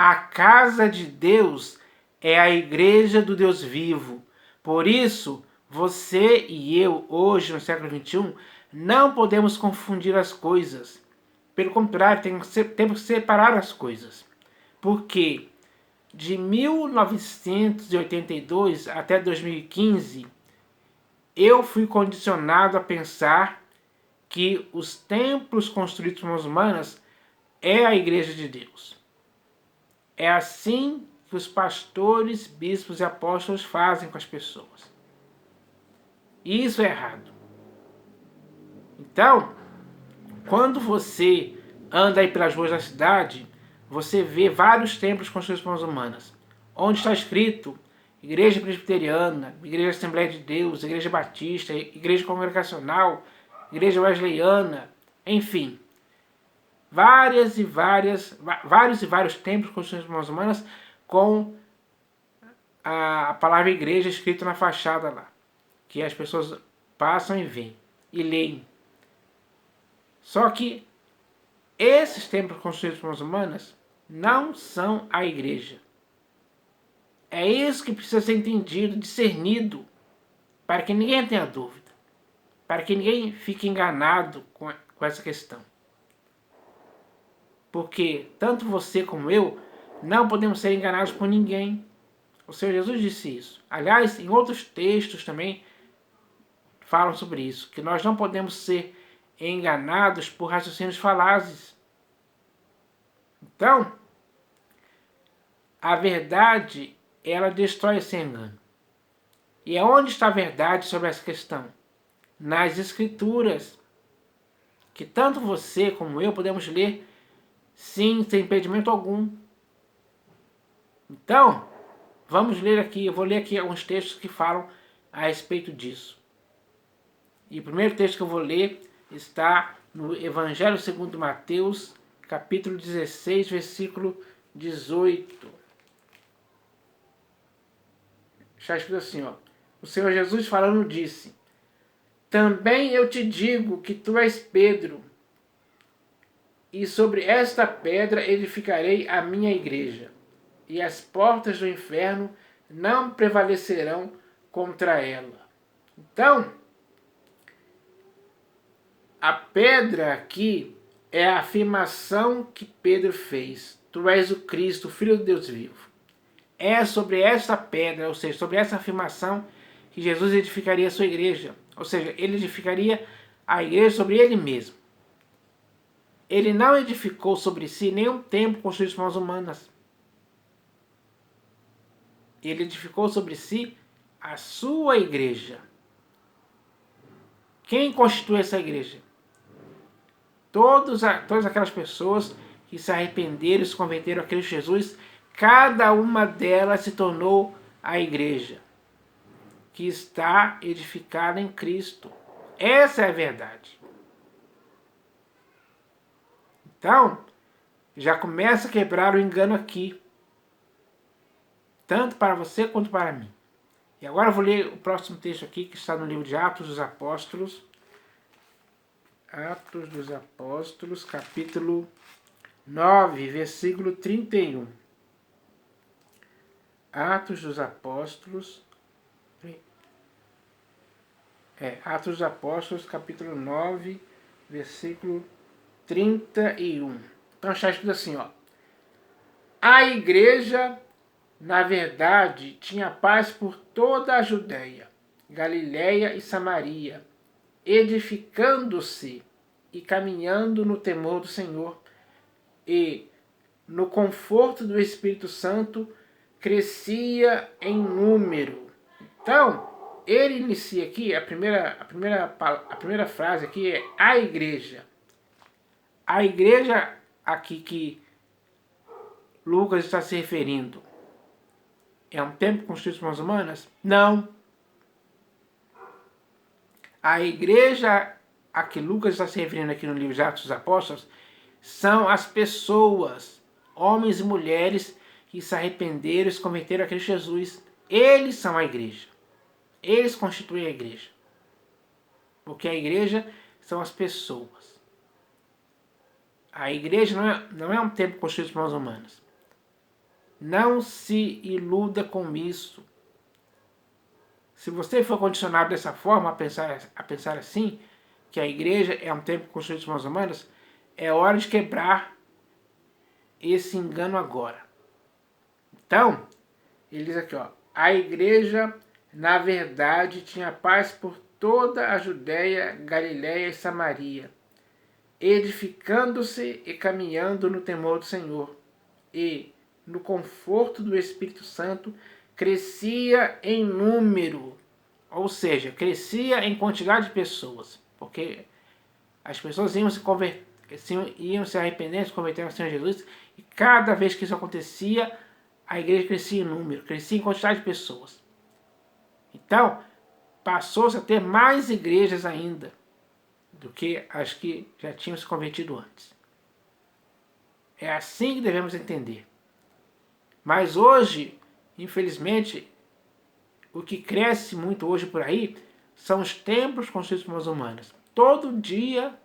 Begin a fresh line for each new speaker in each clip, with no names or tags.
A casa de Deus é a igreja do Deus vivo. Por isso, você e eu, hoje, no século XXI, não podemos confundir as coisas. Pelo contrário, temos que separar as coisas. Porque de 1982 até 2015, eu fui condicionado a pensar que os templos construídos por mãos humanas é a igreja de Deus. É assim que os pastores, bispos e apóstolos fazem com as pessoas. E isso é errado. Então, quando você anda aí pelas ruas da cidade, você vê vários templos construídos por mãos humanas, onde está escrito Igreja Presbiteriana, Igreja Assembleia de Deus, Igreja Batista, Igreja Congregacional, Igreja Wesleyana, enfim. Vários e vários templos construídos por mãos humanas com a palavra igreja escrita na fachada lá, que as pessoas passam e veem e leem. Só que esses templos construídos por mãos humanas não são a igreja. É isso que precisa ser entendido, discernido, para que ninguém tenha dúvida, para que ninguém fique enganado com essa questão. Porque tanto você como eu não podemos ser enganados por ninguém. O Senhor Jesus disse isso. Aliás, em outros textos também falam sobre isso, que nós não podemos ser enganados por raciocínios falazes. Então, a verdade, ela destrói esse engano. E é onde está a verdade sobre essa questão? Nas Escrituras, que tanto você como eu podemos ler, sim, sem impedimento algum. Então, vamos ler aqui, eu vou ler aqui alguns textos que falam a respeito disso. E o primeiro texto que eu vou ler está no Evangelho segundo Mateus, capítulo 16, versículo 18. Está escrito assim, ó. O Senhor Jesus falando disse: também eu te digo que tu és Pedro, e sobre esta pedra edificarei a minha igreja, e as portas do inferno não prevalecerão contra ela. Então, a pedra aqui é a afirmação que Pedro fez. Tu és o Cristo, o Filho de Deus vivo. É sobre essa pedra, ou seja, sobre essa afirmação, que Jesus edificaria a sua igreja. Ou seja, ele edificaria a igreja sobre ele mesmo. Ele não edificou sobre si nenhum templo construído por mãos humanas. Ele edificou sobre si a sua igreja. Quem constitui essa igreja? Todas aquelas pessoas que se arrependeram e se converteram a Cristo Jesus, cada uma delas se tornou a igreja, que está edificada em Cristo. Essa é a verdade. Então, já começa a quebrar o engano aqui, tanto para você quanto para mim. E agora eu vou ler o próximo texto aqui, que está no livro de Atos dos Apóstolos. Atos dos Apóstolos, capítulo 9, versículo 31. Atos dos Apóstolos. Atos dos Apóstolos, capítulo 9, versículo 31. Então está escrito assim, ó. A igreja, na verdade, tinha paz por toda a Judéia, Galiléia e Samaria, edificando-se e caminhando no temor do Senhor e no conforto do Espírito Santo, crescia em número. Então, ele inicia aqui, a primeira frase aqui é a igreja. A igreja aqui que Lucas está se referindo é um templo construído por mãos humanas? Não. A igreja a que Lucas está se referindo aqui no livro de Atos dos Apóstolos são as pessoas, homens e mulheres que se arrependeram e se converteram a Cristo Jesus. Eles são a igreja. Eles constituem a igreja. Porque a igreja são as pessoas. A igreja não é um templo construído por mãos humanas. Não se iluda com isso. Se você for condicionado dessa forma a pensar assim, que a igreja é um templo construído por mãos humanas, é hora de quebrar esse engano agora. Então, ele diz aqui, ó, a igreja, na verdade, tinha paz por toda a Judéia, Galiléia e Samaria, edificando-se e caminhando no temor do Senhor, e, no conforto do Espírito Santo, crescia em número, ou seja, crescia em quantidade de pessoas, porque as pessoas iam se converter, iam se arrepender, se converter ao Senhor Jesus, e cada vez que isso acontecia, a igreja crescia em número, crescia em quantidade de pessoas. Então, passou-se a ter mais igrejas ainda do que as que já tinham se convertido antes. É assim que devemos entender. Mas hoje, infelizmente, o que cresce muito hoje por aí são os templos construídos por mãos humanas. Todo dia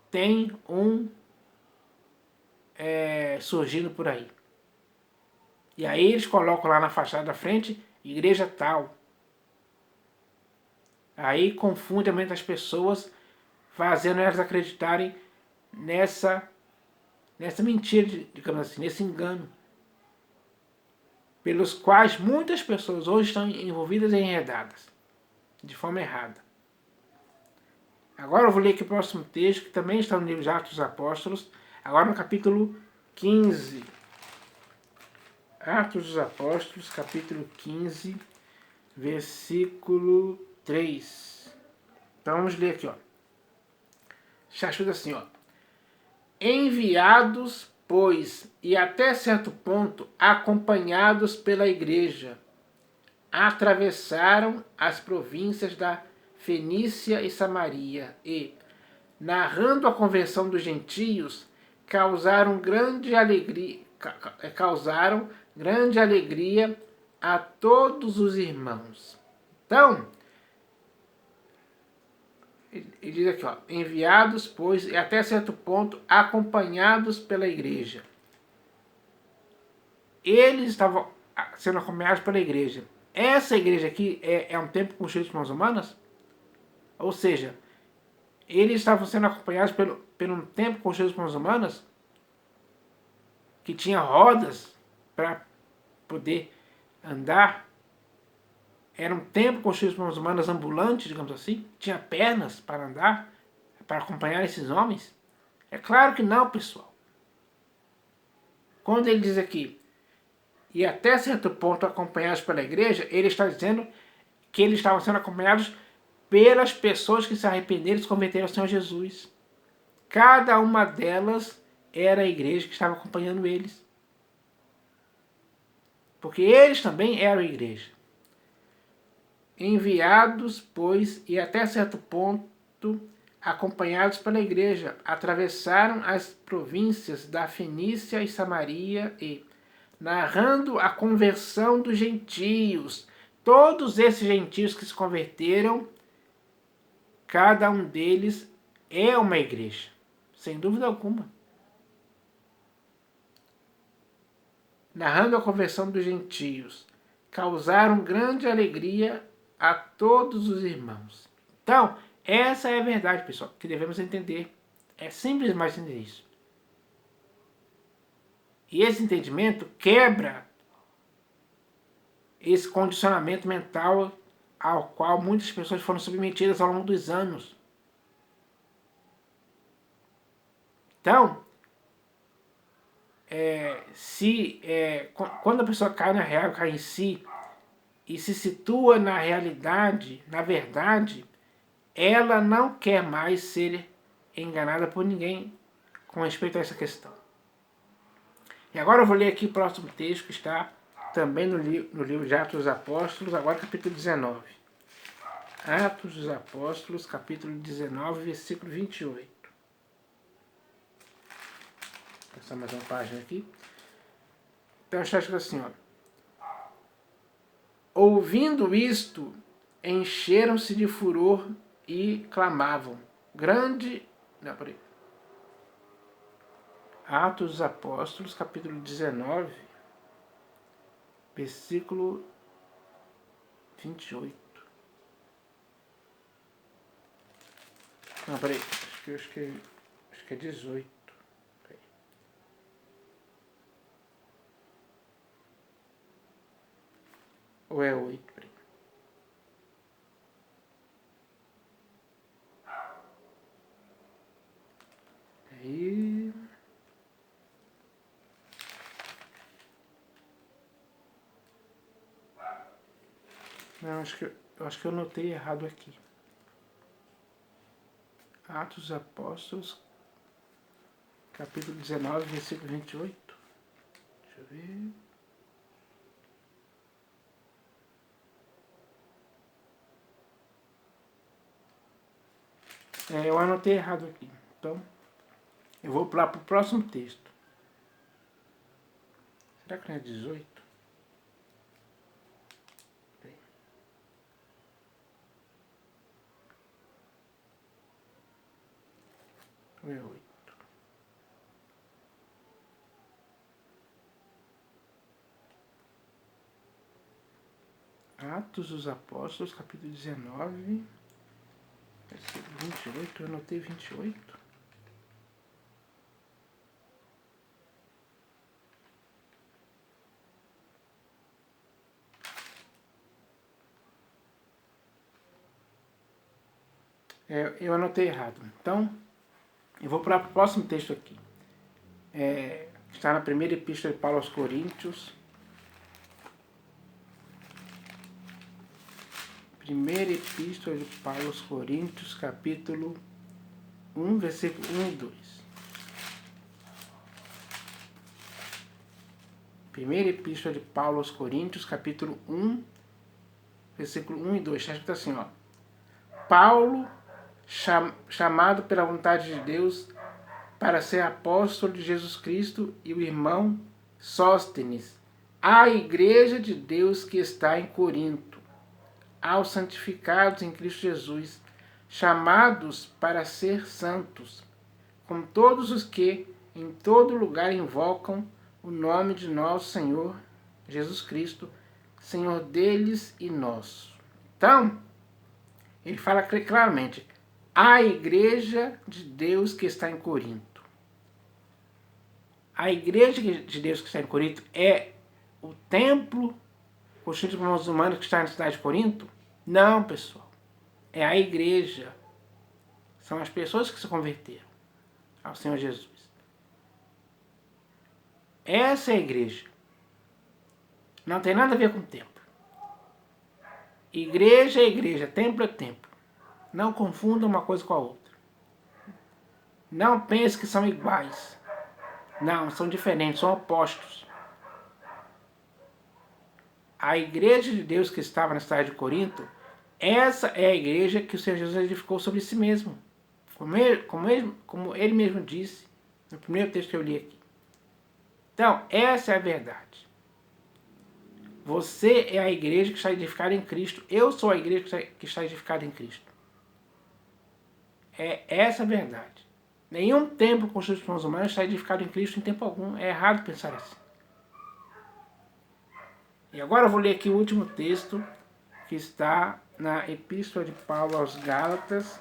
tem um surgindo por aí. E aí eles colocam lá na fachada da frente, igreja tal. Aí confunde a mente das pessoas, fazendo elas acreditarem nessa mentira, digamos assim, nesse engano, pelos quais muitas pessoas hoje estão envolvidas e enredadas, de forma errada. Agora eu vou ler aqui o próximo texto, que também está no livro de Atos dos Apóstolos, agora no capítulo 15. Atos dos Apóstolos, capítulo 15, versículo 3. Então vamos ler aqui, ó. Está escrito assim, ó. Enviados, pois, e até certo ponto acompanhados pela igreja, atravessaram as províncias da Fenícia e Samaria e, narrando a conversão dos gentios, causaram grande alegria a todos os irmãos. Então, ele diz aqui, ó, enviados, pois, e até certo ponto, acompanhados pela igreja. Eles estavam sendo acompanhados pela igreja. Essa igreja aqui é um templo construído por mãos humanas? Ou seja, eles estavam sendo acompanhados pelo um templo construído por mãos humanas que tinha rodas para poder andar. Era um templo construído por mãos humanas ambulante, digamos assim. Tinha pernas para andar, para acompanhar esses homens? É claro que não, pessoal. Quando ele diz aqui, e até certo ponto acompanhados pela igreja, ele está dizendo que eles estavam sendo acompanhados pelas pessoas que se arrependeram e se converteram ao Senhor Jesus. Cada uma delas era a igreja que estava acompanhando eles. Porque eles também eram a igreja. Enviados, pois, e até certo ponto acompanhados pela igreja, atravessaram as províncias da Fenícia e Samaria e, narrando a conversão dos gentios, todos esses gentios que se converteram, cada um deles é uma igreja, sem dúvida alguma. Narrando a conversão dos gentios, causaram grande alegria a todos os irmãos. Então, essa é a verdade, pessoal, que devemos entender. É simples mais entender isso. E esse entendimento quebra esse condicionamento mental ao qual muitas pessoas foram submetidas ao longo dos anos. Então, quando a pessoa cai na real, cai em si, e se situa na realidade, na verdade, ela não quer mais ser enganada por ninguém com respeito a essa questão. E agora eu vou ler aqui o próximo texto, que está também no livro de Atos dos Apóstolos, agora capítulo 19. Atos dos Apóstolos, capítulo 19, versículo 28. Vou passar mais uma página aqui. Então está escrito assim, ó. Ouvindo isto, encheram-se de furor e clamavam. Grande... Não, peraí. Atos dos Apóstolos, capítulo 19, versículo 28. Não, peraí, acho que é 18. Peraí. Ou é 8, peraí. Aí... Não, acho que eu notei errado aqui. Atos dos Apóstolos, capítulo 19, versículo 28. Deixa eu ver. Eu anotei errado aqui. Então, eu vou pular para o próximo texto. Será que não é 18? Ou é 8? Atos dos Apóstolos, capítulo 19, versículo 28. Eu anotei 28. Eu anotei errado. Então, eu vou para o próximo texto aqui. Está na primeira epístola de Paulo aos Coríntios. Primeira epístola de Paulo aos Coríntios, capítulo 1, versículo 1 e 2. Primeira epístola de Paulo aos Coríntios, capítulo 1, versículo 1 e 2. Está escrito assim, ó. Paulo, chamado pela vontade de Deus para ser apóstolo de Jesus Cristo, e o irmão Sóstenes, à igreja de Deus que está em Corinto, aos santificados em Cristo Jesus, chamados para ser santos, com todos os que em todo lugar invocam o nome de nosso Senhor Jesus Cristo, Senhor deles e nosso. Então, ele fala claramente, a igreja de Deus que está em Corinto. A igreja de Deus que está em Corinto é o templo construído por mãos humanas que está na cidade de Corinto? Não, pessoal. É a igreja. São as pessoas que se converteram ao Senhor Jesus. Essa é a igreja. Não tem nada a ver com o templo. Igreja é igreja, templo é templo. Não confunda uma coisa com a outra. Não pense que são iguais. Não, são diferentes, são opostos. A igreja de Deus que estava na cidade de Corinto, essa é a igreja que o Senhor Jesus edificou sobre si mesmo. Como ele mesmo disse no primeiro texto que eu li aqui. Então, essa é a verdade. Você é a igreja que está edificada em Cristo. Eu sou a igreja que está edificada em Cristo. É essa a verdade. Nenhum templo construído por mãos humanas está edificado em Cristo em tempo algum. É errado pensar assim. E agora eu vou ler aqui o último texto, que está na Epístola de Paulo aos Gálatas.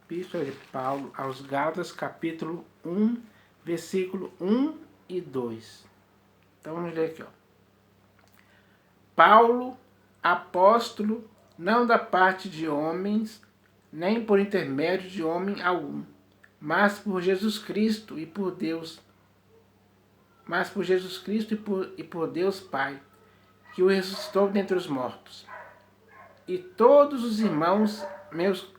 Epístola de Paulo aos Gálatas, capítulo 1, versículo 1 e 2. Então vamos ler aqui, ó. Paulo, apóstolo, não da parte de homens, nem por intermédio de homem algum, mas por Jesus Cristo e por Deus, e por Deus Pai, que o ressuscitou dentre os mortos. E todos os irmãos meus,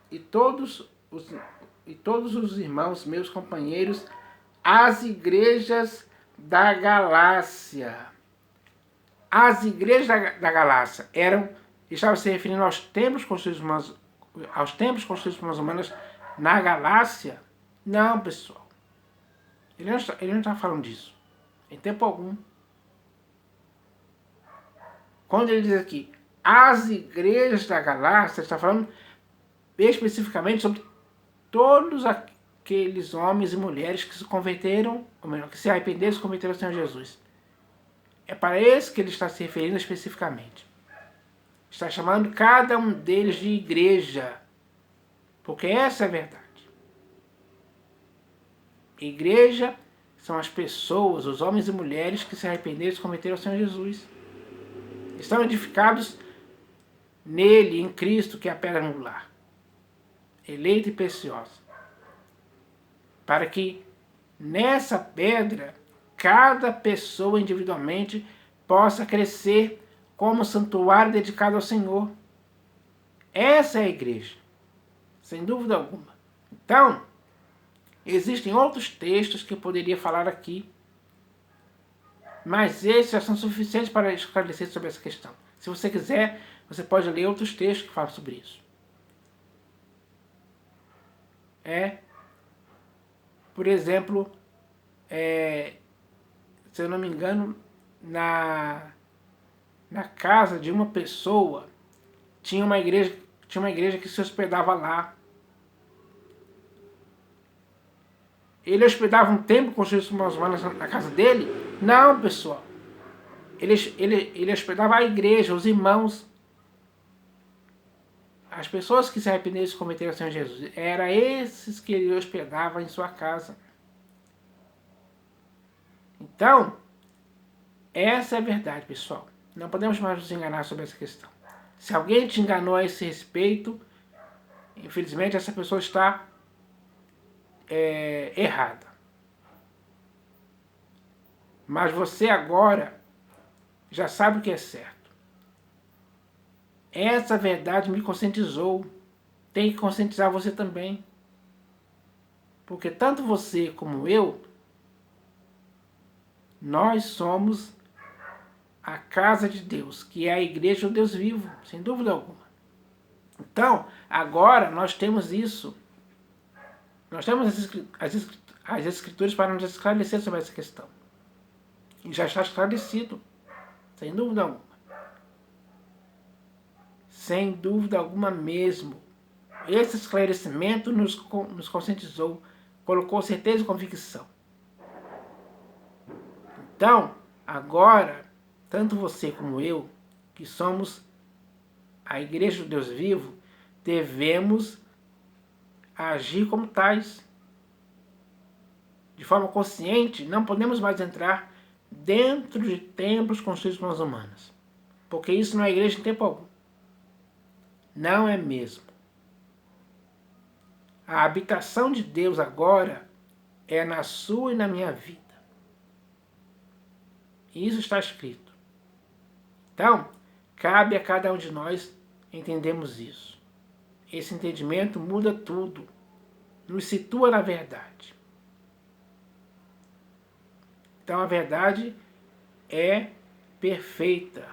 e todos os irmãos meus companheiros, as igrejas da Galácia. As igrejas da Galácia estavam se referindo aos templos construídos por mãos humanas na Galácia? Não, pessoal. Ele não está falando disso. Em tempo algum. Quando ele diz aqui, as igrejas da Galácia, está falando especificamente sobre aqueles homens e mulheres que se converteram, ou melhor, que se arrependeram e se converteram ao Senhor Jesus. É para esse que ele está se referindo especificamente. Está chamando cada um deles de igreja, porque essa é a verdade. Igreja são as pessoas, os homens e mulheres que se arrependeram e se converteram ao Senhor Jesus. Estão edificados nele, em Cristo, que é a pedra angular, eleita e preciosa, para que nessa pedra cada pessoa individualmente possa crescer como santuário dedicado ao Senhor. Essa é a igreja, sem dúvida alguma. Então, existem outros textos que eu poderia falar aqui, mas esses já são suficientes para esclarecer sobre essa questão. Se você quiser, você pode ler outros textos que falam sobre isso. Por exemplo, se eu não me engano, na casa de uma pessoa tinha uma igreja que se hospedava lá. Ele hospedava um templo construído por mãos humanas na casa dele? Não, pessoal. Ele hospedava a igreja, os irmãos, as pessoas que se arrependeram e se converteram ao Senhor Jesus. Era esses que ele hospedava em sua casa. Então, essa é a verdade, pessoal. Não podemos mais nos enganar sobre essa questão. Se alguém te enganou a esse respeito, infelizmente essa pessoa está errada. Mas você agora já sabe o que é certo. Essa verdade me conscientizou. Tem que conscientizar você também. Porque tanto você como eu, nós somos a casa de Deus, que é a igreja do Deus vivo, sem dúvida alguma. Então, agora nós temos isso. Nós temos as escrituras para nos esclarecer sobre essa questão. E já está esclarecido, sem dúvida alguma. Sem dúvida alguma mesmo. Esse esclarecimento nos conscientizou, colocou certeza e convicção. Então, agora, tanto você como eu, que somos a igreja do Deus vivo, devemos agir como tais. De forma consciente, não podemos mais entrar dentro de templos construídos por mãos humanas. Porque isso não é igreja em tempo algum. Não é mesmo. A habitação de Deus agora é na sua e na minha vida. Isso está escrito. Então, cabe a cada um de nós entendermos isso. Esse entendimento muda tudo. Nos situa na verdade. Então a verdade é perfeita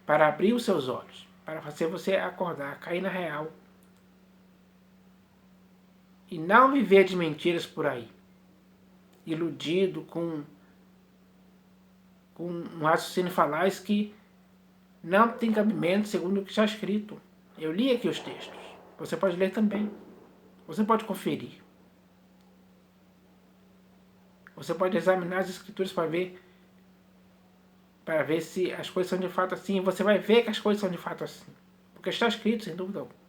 para abrir os seus olhos, para fazer você acordar, cair na real. E não viver de mentiras por aí, iludido com um raciocínio falaz que não tem cabimento segundo o que está escrito. Eu li aqui os textos. Você pode ler também. Você pode conferir. Você pode examinar as escrituras para ver se as coisas são de fato assim. E você vai ver que as coisas são de fato assim. Porque está escrito, sem dúvida alguma.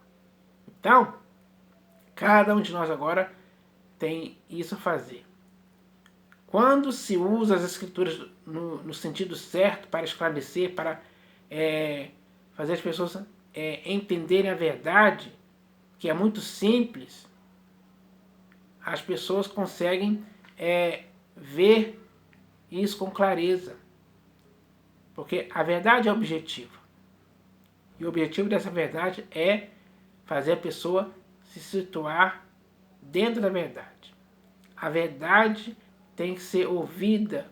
Então, cada um de nós agora tem isso a fazer. Quando se usa as escrituras no sentido certo para esclarecer, para fazer as pessoas entenderem a verdade, que é muito simples, as pessoas conseguem ver isso com clareza. Porque a verdade é objetiva. E o objetivo dessa verdade é fazer a pessoa se situar dentro da verdade. A verdade tem que ser ouvida.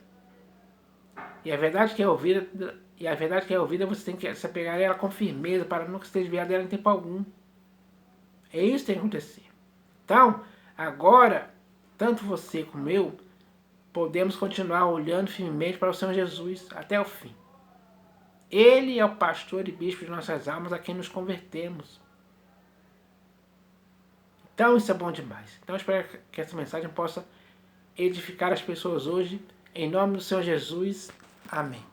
E a verdade que é ouvida, você tem que se apegar a ela com firmeza para nunca se desviar dela em tempo algum. É isso que tem que acontecer. Então, agora, tanto você como eu, podemos continuar olhando firmemente para o Senhor Jesus até o fim. Ele é o pastor e bispo de nossas almas a quem nos convertemos. Então isso é bom demais. Então eu espero que essa mensagem possa edificar as pessoas hoje. Em nome do Senhor Jesus. Amém.